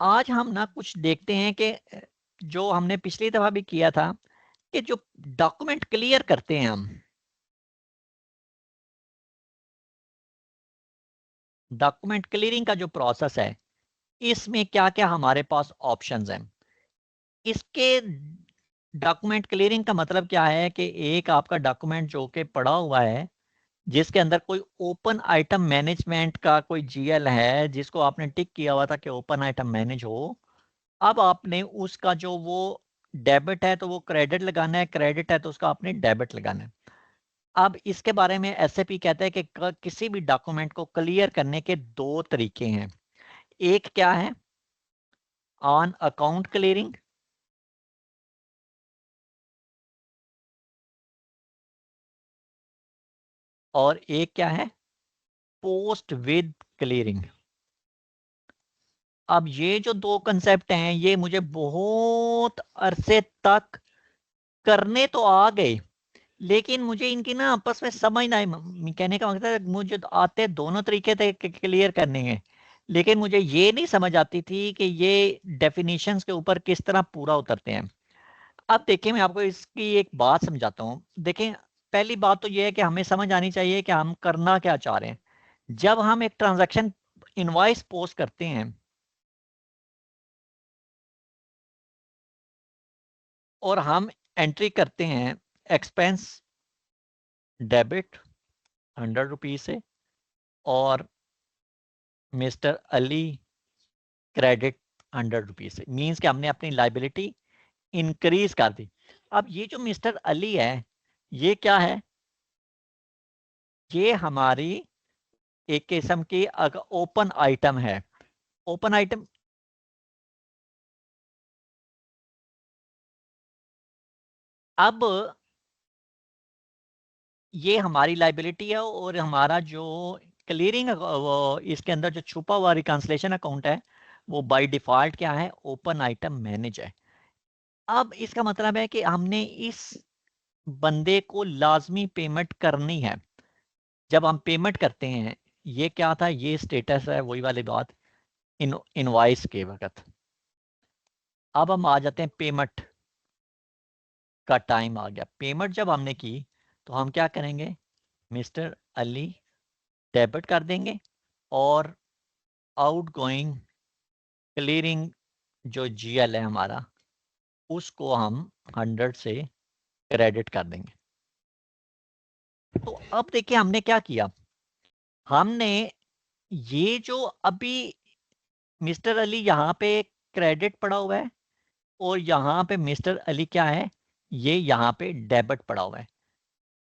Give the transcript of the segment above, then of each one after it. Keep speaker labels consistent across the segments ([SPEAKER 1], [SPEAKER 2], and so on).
[SPEAKER 1] आज हम ना कुछ देखते हैं कि जो हमने पिछली दफा भी किया था कि जो डॉक्यूमेंट क्लियर करते हैं हम, डॉक्यूमेंट क्लियरिंग का जो प्रोसेस है, इसमें क्या क्या हमारे पास ऑप्शंस हैं। इसके डॉक्यूमेंट क्लियरिंग का मतलब क्या है कि एक आपका डॉक्यूमेंट जो कि पड़ा हुआ है, जिसके अंदर कोई ओपन आइटम मैनेजमेंट का कोई जीएल है, जिसको आपने टिक किया हुआ था कि ओपन आइटम मैनेज हो। अब आपने उसका जो वो डेबिट है तो वो क्रेडिट लगाना है, क्रेडिट है तो उसका आपने डेबिट लगाना है। अब इसके बारे में एसएपी कहता है कि किसी भी डॉक्यूमेंट को क्लियर करने के दो तरीके हैं। एक क्या है, ऑन अकाउंट क्लियरिंग, और एक क्या है, पोस्ट विद क्लियरिंग। अब ये जो दो कंसेप्ट हैं ये मुझे बहुत अरसे तक करने तो आ गए, लेकिन मुझे इनकी ना आपस में समझ ना आई। कहने का मतलब है मुझे तो आते दोनों तरीके थे क्लियर करने हैं, लेकिन मुझे ये नहीं समझ आती थी कि ये डेफिनेशंस के ऊपर किस तरह पूरा उतरते हैं। अब देखिए मैं आपको इसकी एक बात समझाता हूँ। देखें, पहली बात तो ये है कि हमें समझ आनी चाहिए कि हम करना क्या चाह रहे हैं। जब हम एक ट्रांजैक्शन इनवॉइस पोस्ट करते हैं और हम एंट्री करते हैं एक्सपेंस डेबिट 100 रुपीज से और मिस्टर अली क्रेडिट 100 रुपीज से, मीन्स कि हमने अपनी लाइबिलिटी इंक्रीज कर दी। अब ये जो मिस्टर अली है, ये क्या है, ये हमारी एक किस्म की ओपन आइटम है। ओपन आइटम, अब ये हमारी लाइबिलिटी है और हमारा जो क्लियरिंग इसके अंदर जो छुपा हुआ रिकॉन्सिलेशन अकाउंट है वो बाय डिफॉल्ट क्या है, ओपन आइटम मैनेज है। अब इसका मतलब है कि हमने इस बंदे को लाजमी पेमेंट करनी है। जब हम पेमेंट करते हैं, ये क्या था, ये स्टेटस है वही वाली बात, इनवॉइस के वक्त। अब हम आ जाते हैं पेमेंट का टाइम आ गया। पेमेंट जब हमने की तो हम क्या करेंगे, मिस्टर अली डेबिट कर देंगे और आउट गोइंग क्लियरिंग जो जीएल है हमारा, उसको हम 100 से क्रेडिट कर देंगे। तो अब देखिए हमने क्या किया, हमने ये जो अभी मिस्टर अली यहाँ पे क्रेडिट पड़ा हुआ है और यहाँ पे मिस्टर अली क्या है, ये यहाँ पे डेबिट पड़ा हुआ है।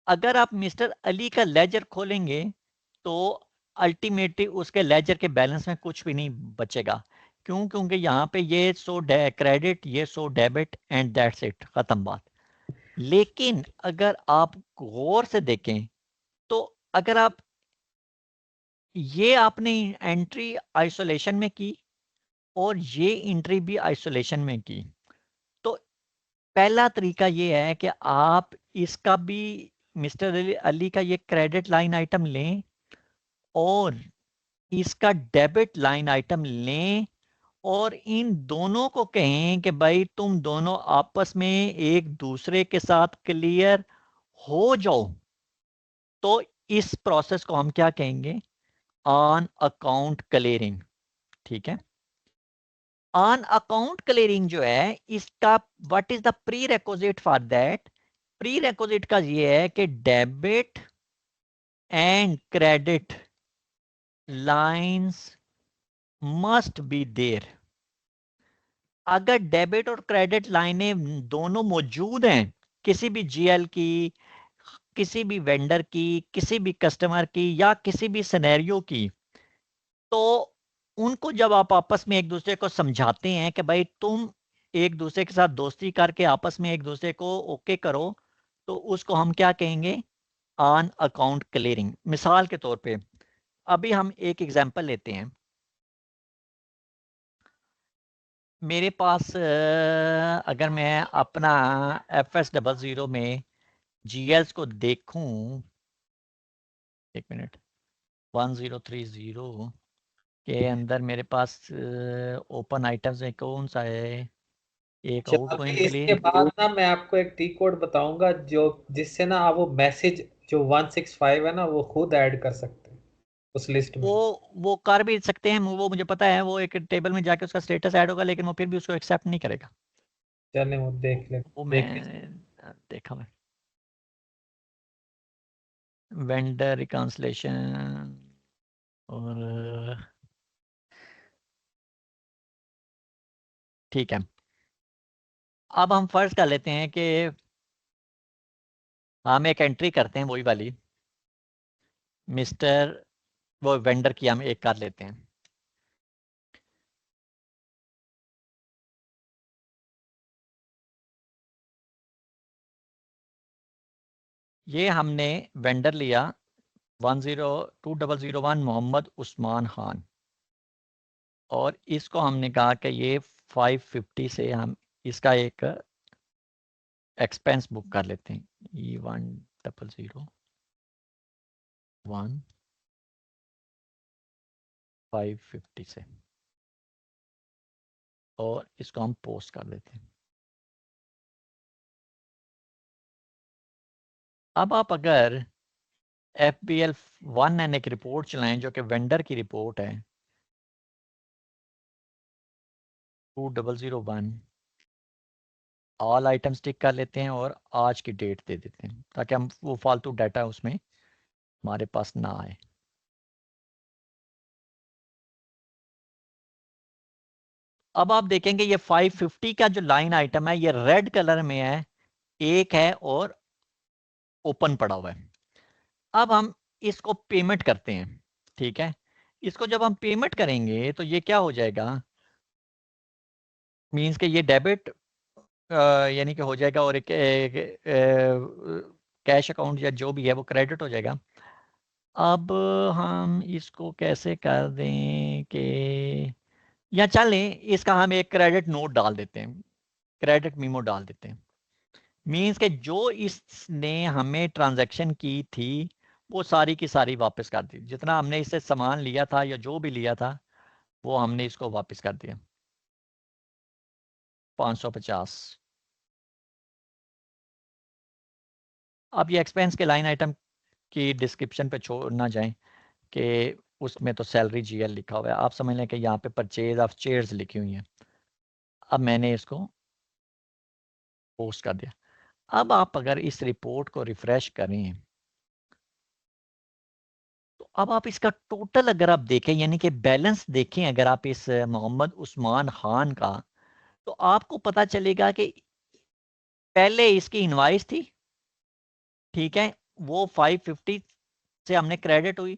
[SPEAKER 1] अगर आप मिस्टर अली का लेजर खोलेंगे तो अल्टीमेटली उसके लेजर के बैलेंस में कुछ भी नहीं बचेगा। क्यों? क्योंकि यहाँ पे ये सो क्रेडिट, ये so debit and that's it, खत्म बात। लेकिन अगर आप गौर से देखें तो अगर आप ये आपने एंट्री आइसोलेशन में की और ये एंट्री भी आइसोलेशन में की, तो पहला तरीका ये है कि आप इसका भी, मिस्टर अली का ये क्रेडिट लाइन आइटम लें और इसका डेबिट लाइन आइटम लें और इन दोनों को कहें कि भाई तुम दोनों आपस में एक दूसरे के साथ क्लियर हो जाओ। तो इस प्रोसेस को हम क्या कहेंगे, ऑन अकाउंट क्लियरिंग। ठीक है, ऑन अकाउंट क्लियरिंग जो है इसका what is the prerequisite for that, prerequisite का ये है कि debit and credit lines must be there. अगर डेबिट और क्रेडिट लाइनें दोनों मौजूद हैं किसी भी जीएल की, किसी भी वेंडर की, किसी भी कस्टमर की या किसी भी सिनेरियो की, तो उनको जब आप आपस में एक दूसरे को समझाते हैं कि भाई तुम एक दूसरे के साथ दोस्ती करके आपस में एक दूसरे को ओके करो, तो उसको हम क्या कहेंगे, ऑन अकाउंट क्लियरिंग। मिसाल के तौर पे अभी हम एक एग्जांपल लेते हैं। मेरे पास अगर मैं अपना FS00 में जीएल्स को देखूं, एक मिनट, 1030 के अंदर मेरे पास ओपन आइटम्स में कौन सा है, एक
[SPEAKER 2] अच्छा,
[SPEAKER 1] आउटगोइंग
[SPEAKER 2] अभी इसके
[SPEAKER 1] क्लियर।
[SPEAKER 2] बाद ना मैं आपको एक टी कोड बताऊंगा जो जिससे ना आप वो मैसेज जो 165 है ना वो खुद ऐड कर सकते हैं उस लिस्ट में।
[SPEAKER 1] वो कर भी सकते हैं, वो मुझे पता है, वो एक टेबल में जाके उसका स्टेटस ऐड होगा, लेकिन वो फिर भी उसको एक्सेप्ट नहीं करेगा।
[SPEAKER 2] चलें वो
[SPEAKER 1] वो
[SPEAKER 2] देख लीजिए।
[SPEAKER 1] मैं देखा मैं वेंडर रिकॉन्सिलेशन और ठीक है। अब हम फर्ज कर लेते हैं कि हम एक एंट्री करते हैं वही वाली, मिस्टर, वो वेंडर की हम एक कर लेते हैं। ये हमने वेंडर लिया 102001 मोहम्मद उस्मान खान, और इसको हमने कहा कि ये 550 से हम इसका एक एक्सपेंस बुक कर लेते हैं, E1001 550 से, और इसको हम पोस्ट कर देते हैं। अब आप अगर FBL1N एक रिपोर्ट चलाएं जो कि वेंडर की रिपोर्ट है 2001, ऑल आइटम्स टिक कर लेते हैं और आज की डेट दे देते हैं, ताकि हम वो फालतू डाटा उसमें हमारे पास ना आए। अब आप देखेंगे ये 550 का जो लाइन आइटम है ये रेड कलर में है, एक है और ओपन पड़ा हुआ है। अब हम इसको पेमेंट करते हैं, ठीक है। इसको जब हम पेमेंट करेंगे तो ये क्या हो जाएगा, मींस के ये डेबिट यानी कि हो जाएगा, और एक कैश अकाउंट या जो भी है वो क्रेडिट हो जाएगा। अब हम इसको कैसे कर दें कि, या चलें इसका हम एक क्रेडिट नोट डाल देते हैं, क्रेडिट मीमो डाल देते हैं। मींस के जो इसने हमें ट्रांजैक्शन की थी वो सारी की सारी वापस कर दी, जितना हमने इससे सामान लिया था या जो भी लिया था वो हमने इसको वापस कर दिया 550। अब ये एक्सपेंस के लाइन आइटम की डिस्क्रिप्शन पे छोड़ ना जाएं कि उसमें तो सैलरी GL लिखा हुआ है, आप समझ लें कि यहाँ पे परचेज ऑफ चेयर्स लिखी हुई हैं। अब मैंने इसको पोस्ट कर दिया। अब आप अगर इस रिपोर्ट को रिफ्रेश करें तो अब आप इसका टोटल अगर आप देखें, यानी कि बैलेंस देखें अगर आप इस मोहम्मद उस्मान खान का, तो आपको पता चलेगा कि पहले इसकी इनवाइस थी, ठीक है, वो 550 से हमने क्रेडिट हुई,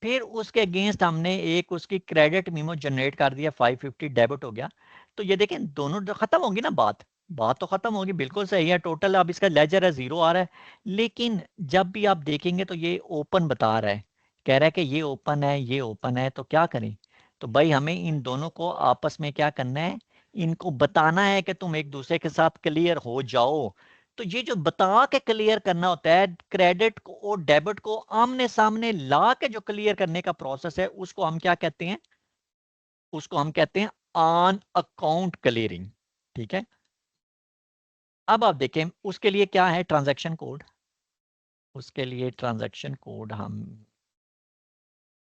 [SPEAKER 1] फिर उसके अगेंस्ट हमने एक उसकी क्रेडिट मीमो जनरेट कर दिया, 550 डेबिट हो गया। तो ये देखें दोनों खत्म होगी ना, बात बात तो खत्म होगी, बिल्कुल सही है। टोटल अब इसका लेजर है, जीरो आ रहा है, लेकिन जब भी आप देखेंगे तो ये ओपन बता रहा है, कह रहा है कि ये ओपन है, ये ओपन है। तो क्या करें, तो भाई हमें इन दोनों को आपस में क्या करना है, इनको बताना है कि तुम एक दूसरे के साथ क्लियर हो जाओ। तो ये जो बता के क्लियर करना होता है, क्रेडिट को और डेबिट को आमने सामने ला के जो क्लियर करने का प्रोसेस है, उसको हम क्या कहते हैं, उसको हम कहते हैं ऑन अकाउंट क्लियरिंग, ठीक है। अब आप देखें उसके लिए क्या है ट्रांजैक्शन कोड, उसके लिए ट्रांजैक्शन कोड हम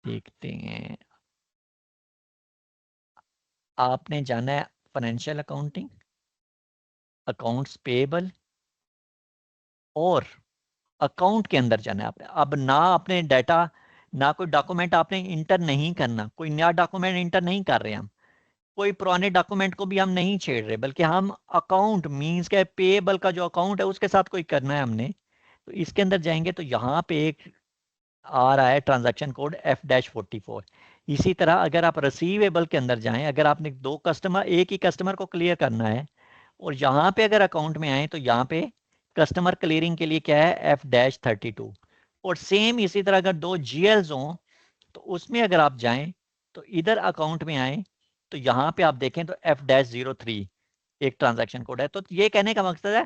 [SPEAKER 1] देखते हैं। आपने जाना है फाइनेंशियल अकाउंटिंग, अकाउंट्स पेएबल, और अकाउंट के अंदर जाना है आपने। अब ना आपने डाटा, ना कोई डॉक्यूमेंट आपने इंटर नहीं करना, कोई नया डॉक्यूमेंट इंटर नहीं कर रहे हम, कोई पुराने डॉक्यूमेंट को भी हम नहीं छेड़ रहे, बल्कि हम अकाउंट मींस के पेएबल का जो अकाउंट है उसके साथ कोई करना है हमने। तो इसके अंदर जाएंगे तो यहाँ पे एक आ रहा है ट्रांजैक्शन कोड F-44। इसी तरह अगर आप रिसीवेबल के अंदर जाएं, अगर आपने दो कस्टमर, एक ही कस्टमर को क्लियर करना है, और यहाँ पे अगर अकाउंट में आए तो यहाँ पे कस्टमर क्लियरिंग के लिए क्या है F-32। और सेम इसी तरह अगर दो GLs हों तो उसमें अगर आप जाएं तो इधर अकाउंट में आए तो यहाँ पे आप देखें तो F-03 एक ट्रांजैक्शन कोड है। तो ये कहने का मकसद है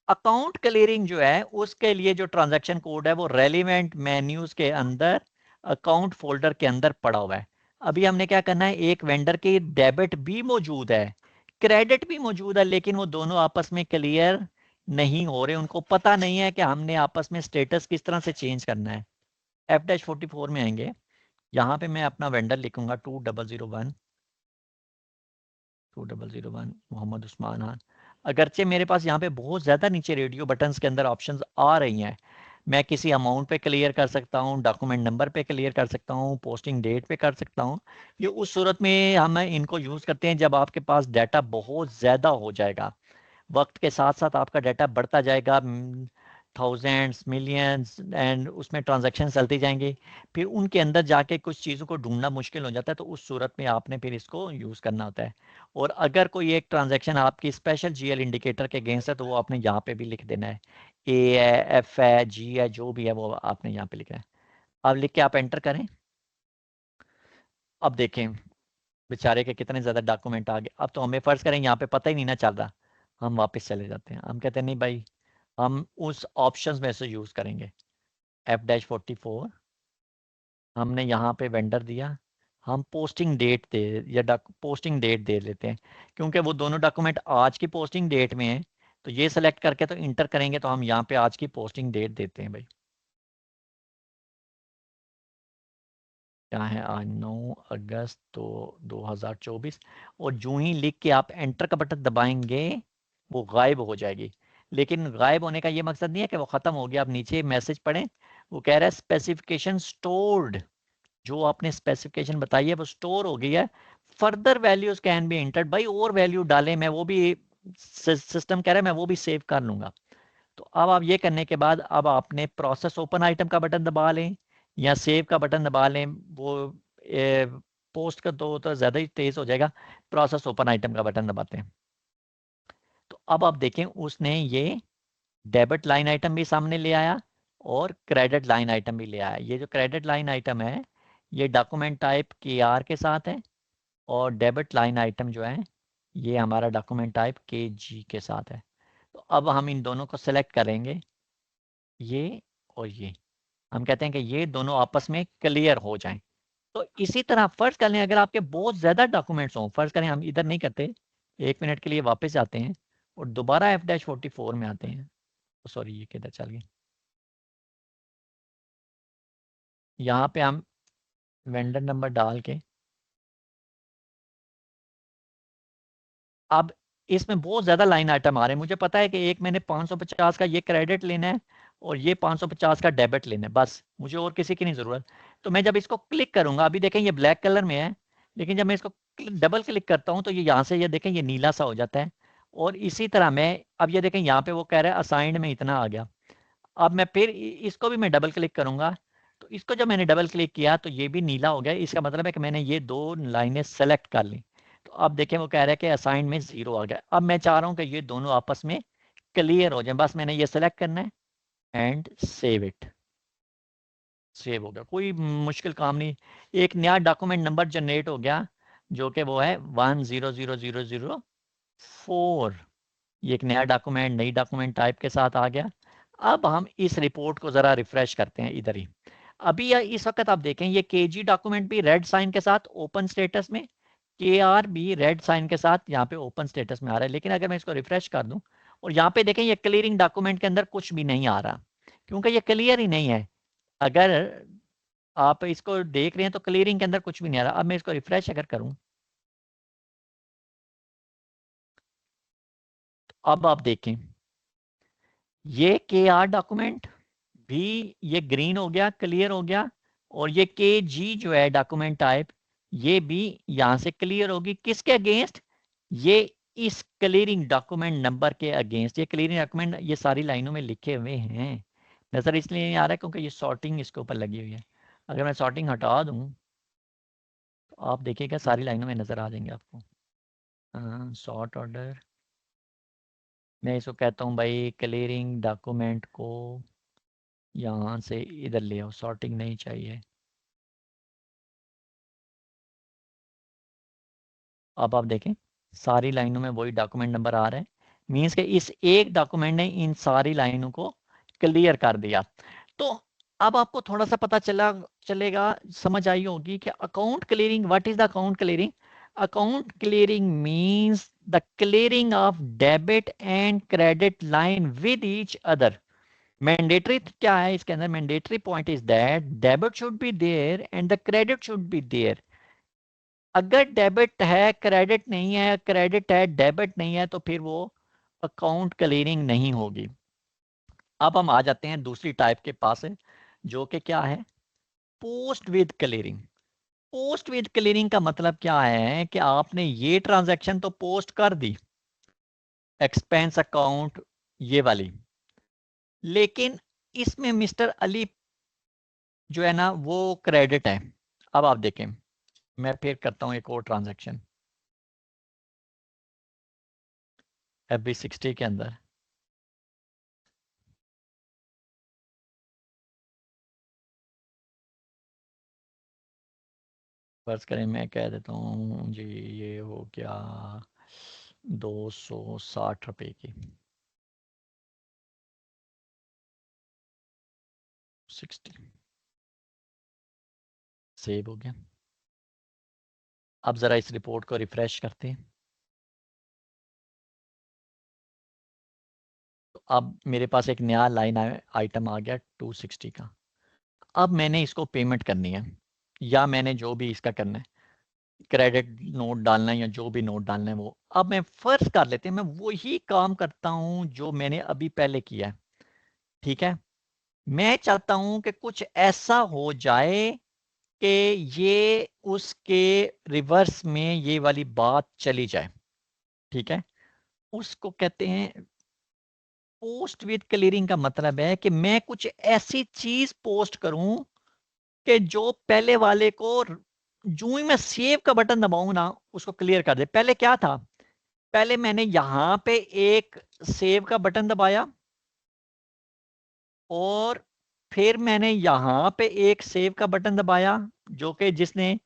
[SPEAKER 1] अकाउंट क्लियरिंग जो है उसके लिए जो ट्रांजैक्शन कोड है वो रेलिवेंट मेन्यूज के अंदर अकाउंट फोल्डर के अंदर पड़ा हुआ है। अभी हमने क्या करना है, एक वेंडर के डेबिट भी मौजूद है, क्रेडिट भी मौजूद है, लेकिन वो दोनों आपस में क्लियर नहीं हो रहे, उनको पता नहीं है कि हमने आपस में स्टेटस किस तरह से चेंज करना है। F-44 में आएंगे, यहाँ पे मैं अपना वेंडर लिखूंगा 2001 मोहम्मद उस्मान खान। अगरचे मेरे पास यहाँ पे बहुत ज़्यादा नीचे रेडियो बटन्स के अंदर ऑप्शंस आ रही हैं, मैं किसी अमाउंट पे क्लियर कर सकता हूँ, डॉक्यूमेंट नंबर पे क्लियर कर सकता हूँ, पोस्टिंग डेट पे कर सकता हूँ। ये उस सूरत में हम इनको यूज़ करते हैं जब आपके पास डाटा बहुत ज़्यादा हो जाएगा, वक्त के साथ साथ आपका डाटा बढ़ता जाएगा, थाउजेंड्स मिलियंस एंड उसमें ट्रांजैक्शन चलती जाएंगी, फिर उनके अंदर जाके कुछ चीज़ों को ढूंढना मुश्किल हो जाता है, तो उस सूरत में आपने फिर इसको यूज़ करना होता है। और अगर कोई एक ट्रांजैक्शन आपकी स्पेशल जीएल इंडिकेटर के अगेंस्ट है तो वो आपने यहाँ पे भी लिख देना है, ए है, एफ है, जी है, जो भी है वो आपने यहाँ पे लिखा है। अब लिख के आप एंटर करें। अब देखें बेचारे के कितने ज़्यादा डॉक्यूमेंट आ गए। अब तो हमें फ़र्ज़ करें यहाँ पे पता ही नहीं ना चल रहा, हम वापस चले जाते हैं, हम कहते हैं नहीं भाई, हम उस ऑप्शंस में से यूज़ करेंगे। F-44 हमने यहाँ पे वेंडर दिया, हम पोस्टिंग डेट दे या पोस्टिंग डेट दे लेते हैं, क्योंकि वो दोनों डॉक्यूमेंट आज की पोस्टिंग डेट में है, तो ये सेलेक्ट करके तो इंटर करेंगे, तो हम यहाँ पे आज की पोस्टिंग डेट देते हैं भाई। क्या है आज 9 अगस्त तो 2024, और जो ही लिख के आप एंटर का बटन दबाएंगे वो गायब हो जाएगी। लेकिन गायब होने का ये मकसद नहीं है कि वो ख़त्म हो गया। आप नीचे मैसेज पढ़ें, वो कह रहा है स्पेसिफिकेशन स्टोर्ड, जो आपने स्पेसिफिकेशन बताई है वो स्टोर हो गई है, further values can be entered. भाई और वैल्यू डालें, मैं वो भी, सिस्टम कह रहा है मैं वो भी सेव कर लूँगा। तो अब आप ये करने के बाद अब आपने प्रोसेस ओपन आइटम का बटन दबा लें या सेव का बटन दबा लें, वो पोस्ट का तो ज़्यादा ही तेज़ हो जाएगा, प्रोसेस ओपन आइटम का बटन दबाते हैं। तो अब आप देखें उसने ये डेबिट लाइन आइटम भी सामने ले आया और क्रेडिट लाइन आइटम भी ले आया। ये जो क्रेडिट लाइन आइटम है ये डॉक्यूमेंट टाइप के आर के साथ है, और डेबिट लाइन आइटम जो है ये हमारा डॉक्यूमेंट टाइप के जी के साथ है। तो अब हम इन दोनों को सेलेक्ट करेंगे, ये और ये, हम कहते हैं कि ये दोनों आपस में क्लियर हो जाएं। तो इसी तरह फ़र्ज़ कर लें अगर आपके बहुत ज़्यादा डॉक्यूमेंट्स हों, फ़र्ज़ करें हम इधर नहीं करते, 1 मिनट के लिए वापस आते हैं और दोबारा F-44 में आते हैं। सॉरी ये किधर चल गए, यहाँ पे हम वेंडर नंबर डाल के, अब इसमें बहुत ज़्यादा लाइन आइटम आ रहे हैं, मुझे पता है कि एक मैंने 550 का ये क्रेडिट लेना है और ये 550 का डेबिट लेना है, बस मुझे और किसी की नहीं ज़रूरत। तो मैं जब इसको क्लिक करूँगा, अभी देखें ये ब्लैक कलर में है, लेकिन जब मैं इसको डबल क्लिक करता हूँ तो ये यहाँ से ये देखें ये नीला सा हो जाता है। और इसी तरह मैं अब ये देखें यहाँ पे वो कह रहा है असाइंड में इतना आ गया। अब मैं फिर इसको भी मैं डबल क्लिक करूँगा, तो इसको जब मैंने डबल क्लिक किया तो ये भी नीला हो गया, इसका मतलब है कि मैंने ये 2 लाइनें सेलेक्ट कर ली। तो अब देखें वो कह रहा है कि असाइन में 0 आ गया। अब मैं चाह रहा हूँ कि ये दोनों आपस में क्लियर हो जाए, बस मैंने ये सेलेक्ट करना है एंड सेव इट। सेव हो गया, कोई मुश्किल काम नहीं। एक नया डॉक्यूमेंट नंबर जनरेट हो गया जो कि वो है 100004। ये एक नया डॉक्यूमेंट नई डॉक्यूमेंट टाइप के साथ आ गया। अब हम इस रिपोर्ट को ज़रा रिफ्रेश करते हैं इधर ही। अभी इस वक्त आप देखें ये केजी डॉक्यूमेंट भी रेड साइन के साथ ओपन स्टेटस में, के आर भी रेड साइन के साथ यहाँ पे ओपन स्टेटस में आ रहा है। लेकिन अगर मैं इसको रिफ्रेश कर दूं और यहाँ पे देखें ये क्लियरिंग डॉक्यूमेंट के अंदर कुछ भी नहीं आ रहा, क्योंकि ये क्लियर ही नहीं है। अगर आप इसको देख रहे हैं तो क्लियरिंग के अंदर कुछ भी नहीं आ रहा। अब मैं इसको रिफ्रेश अगर करूं, तो अब आप देखें ये के आर डॉक्यूमेंट भी ये ग्रीन हो गया, क्लियर हो गया, और ये के जी जो है डॉक्यूमेंट टाइप ये भी यहाँ से क्लियर होगी। किसके अगेंस्ट? ये इस क्लियरिंग डॉक्यूमेंट नंबर के अगेंस्ट। ये क्लियरिंग डॉक्यूमेंट ये सारी लाइनों में लिखे हुए हैं, नज़र इसलिए नहीं आ रहा है क्योंकि ये सॉर्टिंग इसके ऊपर लगी हुई है। अगर मैं सॉर्टिंग हटा दूँ तो आप देखिएगा सारी लाइनों में नज़र आ जाएंगे आपको। सॉर्ट ऑर्डर, मैं इसको कहता हूँ भाई क्लियरिंग डॉक्यूमेंट को यहाँ से इधर ले आओ, सॉर्टिंग नहीं चाहिए। अब आप देखें सारी लाइनों में वही डॉक्यूमेंट नंबर आ रहा है, मीन्स के इस एक डॉक्यूमेंट ने इन सारी लाइनों को क्लियर कर दिया। तो अब आपको थोड़ा सा पता चलेगा, समझ आई होगी कि account clearing, what is the account clearing? Account clearing means the clearing of debit and credit line with each other. Mandatory क्या है इसके अंदर? Mandatory point is that debit should be there and the credit should be there. अगर debit है credit नहीं है, credit है debit नहीं है, तो फिर वो अकाउंट क्लियरिंग नहीं होगी। अब हम आ जाते हैं दूसरी टाइप के पास है, जो कि क्या है? Post with clearing. Post with clearing का मतलब क्या है कि आपने ये ट्रांजैक्शन तो पोस्ट कर दी, एक्सपेंस अकाउंट ये वाली, लेकिन इसमें मिस्टर अली जो है ना वो क्रेडिट है। अब आप देखें, मैं फिर करता हूं एक और ट्रांजैक्शन FB60 के अंदर। फर्ज करें मैं कह देता हूँ जी ये हो गया 260 रुपए की 60, सेव हो गया। अब ज़रा इस रिपोर्ट को रिफ्रेश करते हैं, तो अब मेरे पास एक नया लाइन आइटम आ गया 260 का। अब मैंने इसको पेमेंट करनी है, या मैंने जो भी इसका करना है, क्रेडिट नोट डालना है या जो भी नोट डालना है वो। अब मैं फर्ज कर लेते हैं मैं वही काम करता हूँ जो मैंने अभी पहले किया है, ठीक है। मैं चाहता हूँ कि कुछ ऐसा हो जाए कि ये उसके रिवर्स में ये वाली बात चली जाए, ठीक है। उसको कहते हैं पोस्ट विद क्लियरिंग। का मतलब है कि मैं कुछ ऐसी चीज पोस्ट करूं कि जो पहले वाले को जो ही मैं सेव का बटन दबाऊं ना उसको क्लियर कर दे। पहले क्या था? पहले मैंने यहां पे एक सेव का बटन दबाया और फिर मैंने यहां पे एक सेव का बटन दबाया, जो कि जिसने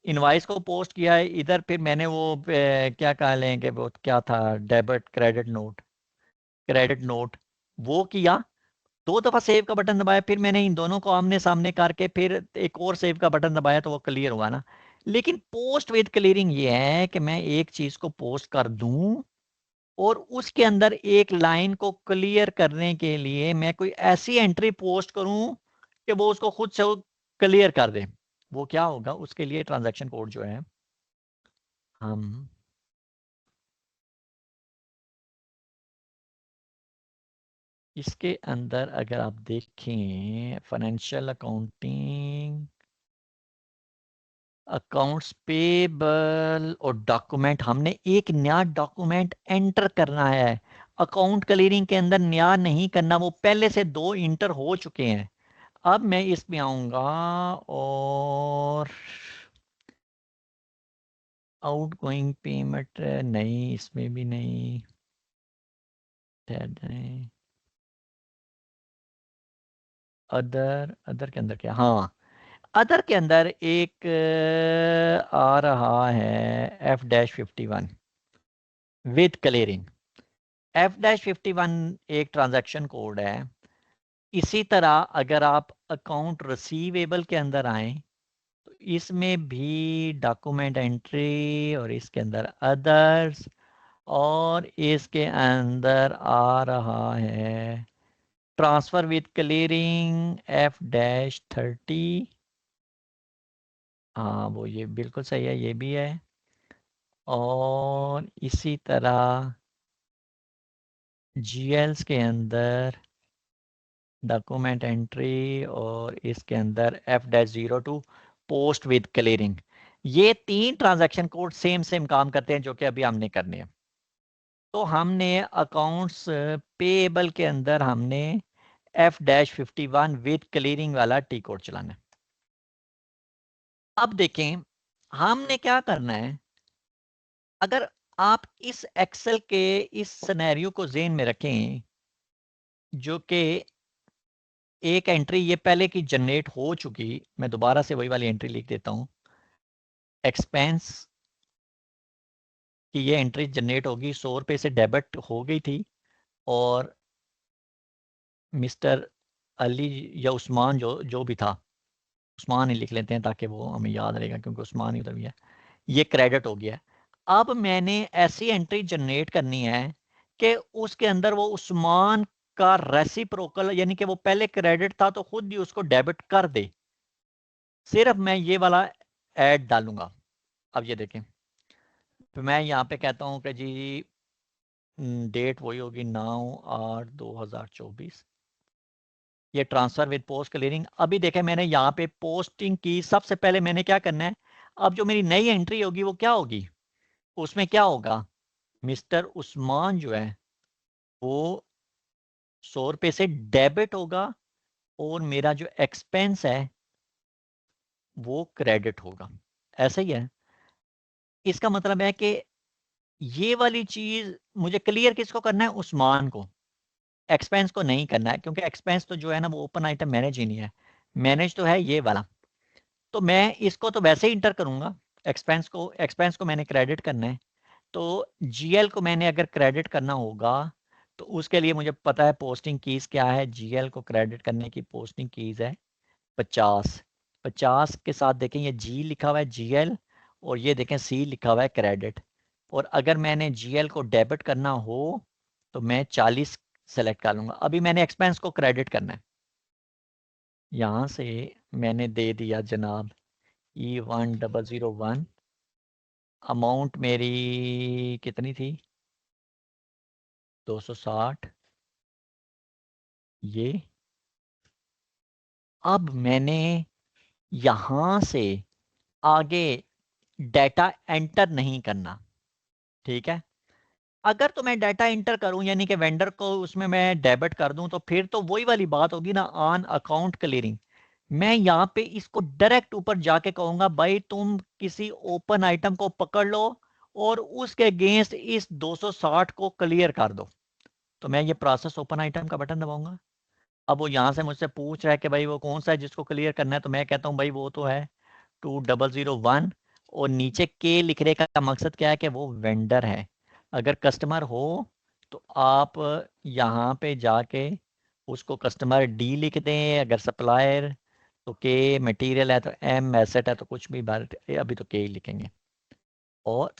[SPEAKER 1] इनवाइस को पोस्ट किया है इधर। फिर मैंने वो क्या कह लेंगे, वो क्या था, debit credit note, credit note वो किया। दो दफा सेव का बटन दबाया, फिर मैंने इन दोनों को आमने सामने करके फिर एक और सेव का बटन दबाया, तो वो क्लियर हुआ ना। लेकिन पोस्ट विद क्लियरिंग ये है कि मैं एक चीज को पोस्ट कर दूं और उसके अंदर एक लाइन को क्लियर करने के लिए मैं कोई ऐसी एंट्री पोस्ट करूं कि वो उसको खुद से क्लियर कर दे। वो क्या होगा? उसके लिए ट्रांजैक्शन कोड जो है हम इसके अंदर अगर आप देखें, फाइनेंशियल अकाउंटिंग, अकाउंट्स पेबल और डॉक्यूमेंट, हमने एक नया डॉक्यूमेंट एंटर करना है। अकाउंट क्लियरिंग के अंदर नया नहीं करना, वो पहले से दो इंटर हो चुके हैं। अब मैं इसमें आऊंगा और आउट गोइंग पेमेंट नहीं, इसमें भी नहीं, अदर, अदर के अंदर क्या, हाँ, अदर के अंदर एक आ रहा है F-51 विद क्लियरिंग। F-51 एक ट्रांजैक्शन कोड है। इसी तरह अगर आप अकाउंट रिसीवेबल के अंदर आए तो इसमें भी डॉक्यूमेंट एंट्री और इसके अंदर अदर्स, और इसके अंदर आ रहा है ट्रांसफर विद क्लियरिंग F-30। हाँ वो ये बिल्कुल सही है, ये भी है। और इसी तरह जीएल्स के अंदर डॉक्यूमेंट एंट्री और इसके अंदर F-02 पोस्ट विद क्लियरिंग। ये तीन ट्रांजैक्शन कोड सेम सेम काम करते हैं जो कि अभी हमने करने हैं। तो हमने अकाउंट्स पेएबल के अंदर हमने F-51 विद क्लियरिंग वाला टी कोड चलाना है। अब देखें हमने क्या करना है। अगर आप इस एक्सेल के इस सिनेरियो को ज़हन में रखें, जो कि एक एंट्री ये पहले की जनरेट हो चुकी, मैं दोबारा से वही वाली एंट्री लिख देता हूं। एक्सपेंस की ये एंट्री जनरेट होगी, 100 रुपये से डेबिट हो गई थी और मिस्टर अली या उस्मान, जो भी था, उस्मान ही लिख लेते हैं ताकि वो हमें याद रहेगा, क्योंकि उस्मान ही उधर भी है। ये क्रेडिट हो गया। अब मैंने ऐसी एंट्री जनरेट करनी है कि उसके अंदर वो उस्मान का रेसिप्रोकल, यानी कि वो पहले क्रेडिट था तो खुद ही उसको डेबिट कर दे। सिर्फ मैं ये वाला ऐड डालूंगा। अब ये देखें, तो मैं यहाँ पे कहता हूँ कि जी डेट वही होगी 9/8/2024। ये ट्रांसफर विद पोस्ट क्लियरिंग। अभी देखें मैंने यहाँ पे पोस्टिंग की। सबसे पहले मैंने क्या करना है, अब जो मेरी नई एंट्री होगी वो क्या होगी, उसमें क्या होगा, मिस्टर उस्मान जो है वो 100 रुपये से डेबिट होगा और मेरा जो एक्सपेंस है वो क्रेडिट होगा। ऐसा ही है। इसका मतलब है कि ये वाली चीज मुझे क्लियर किसको करना है, उस्मान को। एक्सपेंस को नहीं करना है, क्योंकि एक्सपेंस तो जो है ना वो ओपन आइटम मैनेज ही नहीं है। मैनेज तो है ये वाला। तो मैं इसको तो वैसे ही इंटर करूंगा। एक्सपेंस को मैंने क्रेडिट करना है। तो जीएल को मैंने अगर क्रेडिट करना होगा तो उसके लिए मुझे पता है पोस्टिंग कीज क्या है। जीएल को क्रेडिट करने की पोस्टिंग कीज है 50। 50 के साथ देखें ये जी लिखा हुआ है जीएल, और ये देखें सी लिखा हुआ है क्रेडिट। और अगर मैंने जीएल को डेबिट करना हो तो मैं 40 सेलेक्ट कर लूंगा। अभी मैंने एक्सपेंस को क्रेडिट करना है। यहाँ से मैंने दे दिया जनाब E1001। अमाउंट मेरी कितनी थी, 260। ये अब मैंने यहाँ से आगे डाटा एंटर नहीं करना। ठीक है। अगर तो मैं डाटा एंटर करूं यानी कि वेंडर को उसमें मैं डेबिट कर दूं तो फिर तो वही वाली बात होगी ना, ऑन अकाउंट क्लियरिंग। मैं यहाँ पे इसको डायरेक्ट ऊपर जाके कहूंगा भाई तुम किसी ओपन आइटम को पकड़ लो और उसके अगेंस्ट इस 260 को क्लियर कर दो। तो मैं ये प्रोसेस ओपन आइटम का बटन दबाऊंगा। अब वो यहाँ से मुझसे पूछ रहा है कि भाई वो कौन सा है जिसको क्लियर करना है, तो मैं कहता हूँ भाई वो तो है 2001। और नीचे के लिखने का मकसद क्या है कि वो वेंडर है। अगर कस्टमर हो तो आप यहाँ पे जाके उसको कस्टमर डी लिख दें। अगर सप्लायर तो के, मटेरियल है तो एम, एसेट है तो कुछ भी बात, अभी तो के ही लिखेंगे और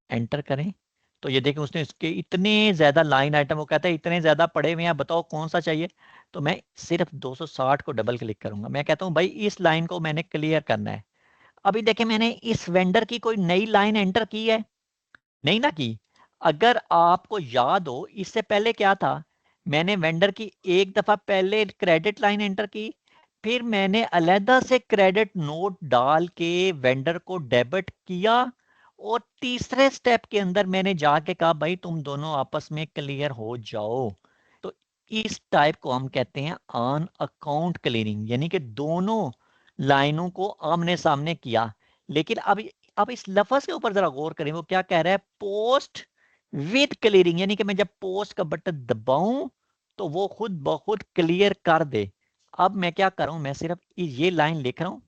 [SPEAKER 1] एंटर करें। तो ये देखें उसने इसके इतने ज़्यादा लाइन आइटम, वो कहता है इतने ज़्यादा पड़े हुए हैं, बताओ कौन सा चाहिए। तो मैं सिर्फ 260 को डबल क्लिक करूंगा। मैं कहता हूँ भाई इस लाइन को मैंने क्लियर करना है। अभी देखें मैंने इस वेंडर की कोई नई लाइन एंटर की है, नहीं ना की। अगर आपको याद हो इससे पहले क्या था, मैंने वेंडर की एक दफा पहले क्रेडिट लाइन एंटर की, फिर मैंने अलहदा से क्रेडिट नोट डाल के वेंडर को डेबिट किया, और तीसरे स्टेप के अंदर मैंने जाके कहा भाई तुम दोनों आपस में क्लियर हो जाओ। तो इस टाइप को हम कहते हैं ऑन अकाउंट क्लियरिंग, यानी कि दोनों लाइनों को आमने सामने किया। लेकिन अब इस लफ्ज के ऊपर जरा गौर करें, वो क्या कह रहा है, पोस्ट विद क्लियरिंग, यानी कि मैं जब पोस्ट का बटन दबाऊं तो वो खुद ब खुद क्लियर कर दे। अब मैं क्या कर रहा हूं, मैं सिर्फ ये लाइन लिख रहा हूं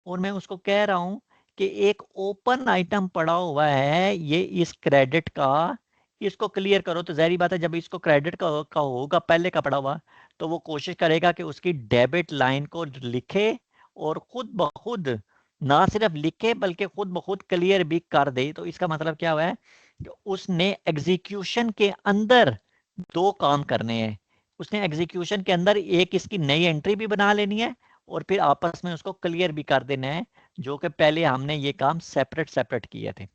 [SPEAKER 1] और मैं उसको कह रहा हूं कि एक ओपन आइटम पड़ा हुआ है ये इस क्रेडिट का, इसको क्लियर करो। तो जहरी बात है जब इसको क्रेडिट का होगा पहले का पड़ा हुआ, तो वो कोशिश करेगा कि उसकी डेबिट लाइन को लिखे और खुद ब खुद ना सिर्फ लिखे बल्कि खुद ब खुद क्लियर भी कर दे। तो इसका मतलब क्या हुआ है कि उसने एग्जीक्यूशन के अंदर दो काम करने हैं। उसने एग्जीक्यूशन के अंदर एक इसकी नई एंट्री भी बना लेनी है और फिर आपस में उसको क्लियर भी कर देना है, जो कि पहले हमने ये काम सेपरेट सेपरेट किए थे।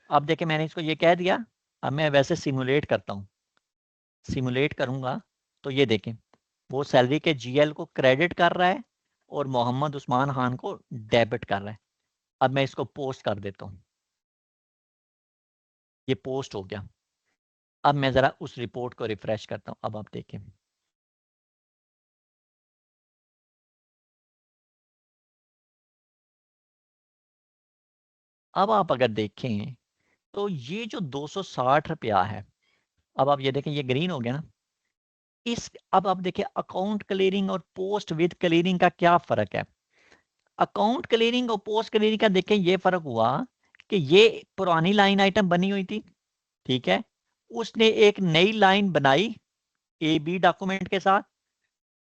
[SPEAKER 1] अब देखिए मैंने इसको ये कह दिया। अब मैं वैसे सिमुलेट करता हूँ। सिमुलेट करूंगा तो ये देखें वो सैलरी के जीएल को क्रेडिट कर रहा है और मोहम्मद उस्मान खान को डेबिट कर रहा है। अब मैं इसको पोस्ट कर देता हूँ। ये पोस्ट हो गया। अब मैं ज़रा उस रिपोर्ट को रिफ्रेश करता हूँ। अब आप देखें, अब आप अगर देखें तो ये जो 260 रुपया है, अब आप ये देखें ये ग्रीन हो गया ना। इस अब आप देखिए अकाउंट क्लियरिंग और पोस्ट विद क्लियरिंग का क्या फ़र्क है। अकाउंट क्लियरिंग और पोस्ट क्लियरिंग का देखें ये फ़र्क हुआ कि ये पुरानी लाइन आइटम बनी हुई थी, ठीक है। उसने एक नई लाइन बनाई ए बी डॉक्यूमेंट के साथ,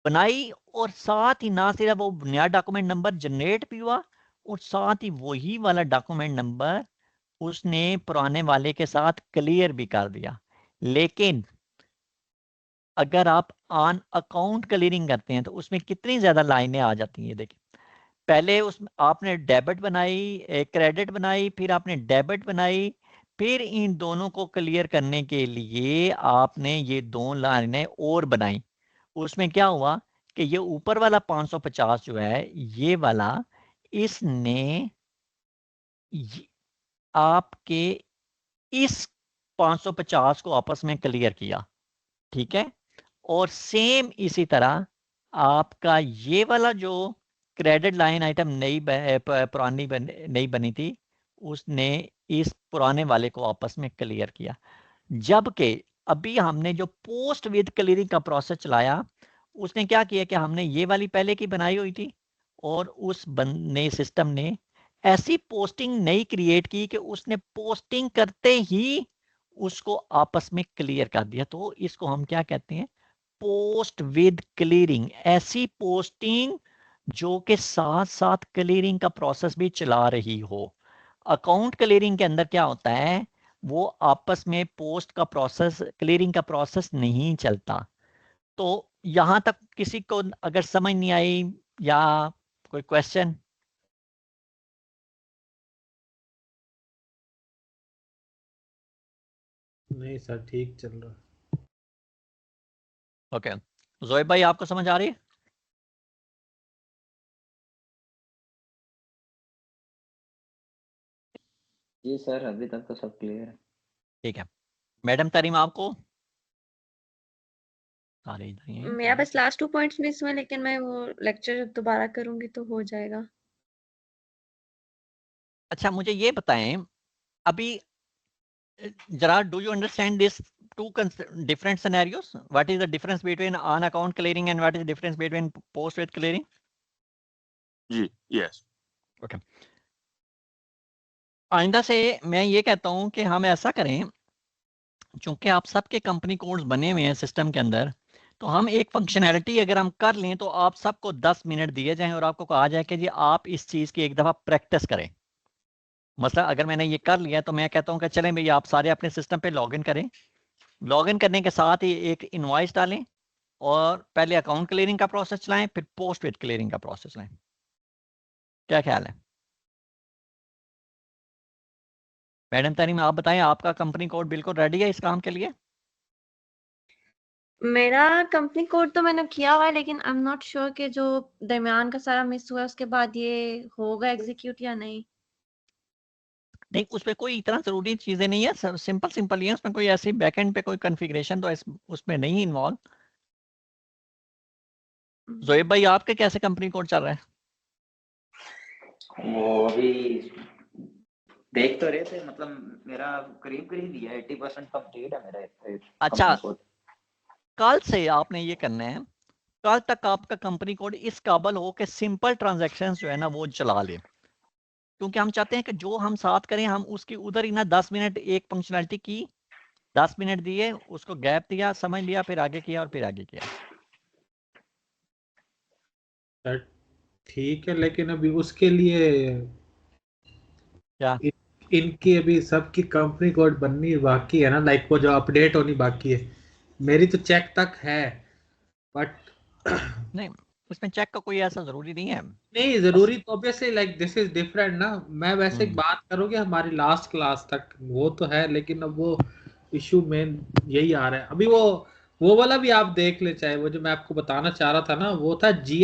[SPEAKER 1] बनाई और साथ ही ना सिर्फ वो नया डॉक्यूमेंट नंबर जनरेट भी हुआ और साथ ही वही वाला डॉक्यूमेंट नंबर उसने पुराने वाले के साथ क्लियर भी कर दिया। लेकिन अगर आप ऑन अकाउंट क्लियरिंग करते हैं तो उसमें कितनी ज्यादा लाइनें आ जाती हैं। देखिए, पहले उस आपने डेबिट बनाई, क्रेडिट बनाई, फिर आपने डेबिट बनाई, फिर इन दोनों को क्लियर करने के लिए आपने ये दो लाइनें और बनाई। उसमें क्या हुआ कि ये ऊपर वाला 550 जो है ये वाला, इसने आपके इस 550 को आपस में क्लियर किया, ठीक है। और सेम इसी तरह आपका ये वाला जो क्रेडिट लाइन आइटम पुरानी नई बनी थी, उसने इस पुराने वाले को आपस में क्लियर किया। जबकि अभी हमने जो पोस्ट विद क्लियरिंग का प्रोसेस चलाया, उसने क्या किया कि हमने ये वाली पहले की बनाई हुई थी और उस नए सिस्टम ने ऐसी पोस्टिंग नई क्रिएट की कि उसने पोस्टिंग करते ही उसको आपस में क्लियर कर दिया। तो इसको हम क्या कहते हैं, पोस्ट विद क्लियरिंग। ऐसी पोस्टिंग जो कि साथ साथ क्लियरिंग का प्रोसेस भी चला रही हो। अकाउंट क्लियरिंग के अंदर क्या होता है, वो आपस में पोस्ट का प्रोसेस, क्लियरिंग का प्रोसेस नहीं चलता। तो यहां तक किसी को अगर समझ नहीं आई या कोई क्वेश्चन?
[SPEAKER 2] नहीं सर, ठीक चल रहा है।
[SPEAKER 1] ओके, जोएब भाई आपको समझ आ रही है?
[SPEAKER 3] जी सर, अभी तक तो सब क्लियर है।
[SPEAKER 1] ठीक है, मैडम तरीम आपको? सारे इधर ही हैं।
[SPEAKER 4] मेरा बस लास्ट 2 पॉइंट्स मिस हुए, लेकिन मैं वो लेक्चर दोबारा करूंगी तो हो जाएगा।
[SPEAKER 1] अच्छा, मुझे ये बताएं अभी जरा, do you understand this two different scenarios? What is the difference between on account clearing and what is the difference between post with clearing?
[SPEAKER 5] जी, yes.
[SPEAKER 1] Okay. आइंदा से मैं ये कहता हूं कि हम ऐसा करें, चूंकि आप सबके कंपनी कोड्स बने हुए हैं सिस्टम के अंदर, तो हम एक फंक्शनैलिटी अगर हम कर लें तो आप सबको 10 मिनट दिए जाएं और आपको कहा जाए कि जी आप इस चीज़ की एक दफ़ा प्रैक्टिस करें। मतलब अगर मैंने ये कर लिया तो मैं कहता हूं कि चलें भैया आप सारे अपने सिस्टम पे लॉगिन करें, लॉगिन करने के साथ ही एक इनवॉइस डालें और पहले अकाउंट क्लियरिंग का प्रोसेस चलाएं, फिर पोस्ट विद क्लियरिंग का प्रोसेस चलाएं। क्या ख्याल है मैडम तरीम? आप बताएं, आपका कंपनी कोड बिल्कुल रेडी है इस काम के लिए?
[SPEAKER 4] मेरा कंपनी कोड तो मैंने किया हुआ है, लेकिन आई एम नॉट श्योर कि जो दरमियान का सारा मिस हुआ है उसके बाद ये होगा एग्जीक्यूट या नहीं।
[SPEAKER 1] नहीं, उसमें कोई इतना जरूरी चीजें नहीं है, सिंपल सिंपल ही है। उसमें कोई ऐसी बैकएंड पे कोई कॉन्फ़िगरेशन तो उसमें नहीं इन्वॉल्व। जोएब भाई आपके कैसे कंपनी कोड चल रहा है?
[SPEAKER 3] वो अभी देख तो रहे थे, मतलब मेरा करीब करीब ही है, 80% कंप्लीट है मेरा।
[SPEAKER 1] अच्छा, कल से आपने ये करना है, कल तक आपका कंपनी कोड इस काबल हो कि सिंपल ट्रांजैक्शंस जो है ना वो चला ले। क्योंकि हम चाहते हैं कि जो हम साथ करें हम उसकी उधर ही ना 10 मिनट एक फंक्शनलिटी की, 10 मिनट दिए, उसको गैप दिया, समझ लिया, फिर आगे किया और फिर आगे किया।
[SPEAKER 2] सर ठीक है, लेकिन अभी उसके लिए
[SPEAKER 1] क्या?
[SPEAKER 2] इनकी अभी सबकी कंपनी कोड बननी बाकी है ना, लाइक वो जो अपडेट होनी बाकी है। मेरी तो चेक तक है, बट
[SPEAKER 1] नहीं, उसमें चेक का कोई ऐसा जरूरी नहीं है।
[SPEAKER 2] नहीं जरूरी तो obviously, like this is different ना। मैं वैसे एक बात करूँगी हमारी लास्ट क्लास तक, वो तो है, लेकिन अब वो इशू मेन यही आ रहा है अभी। वो वाला भी आप देख ले, चाहे वो जो मैं आपको बताना चाह रहा था ना, वो था जी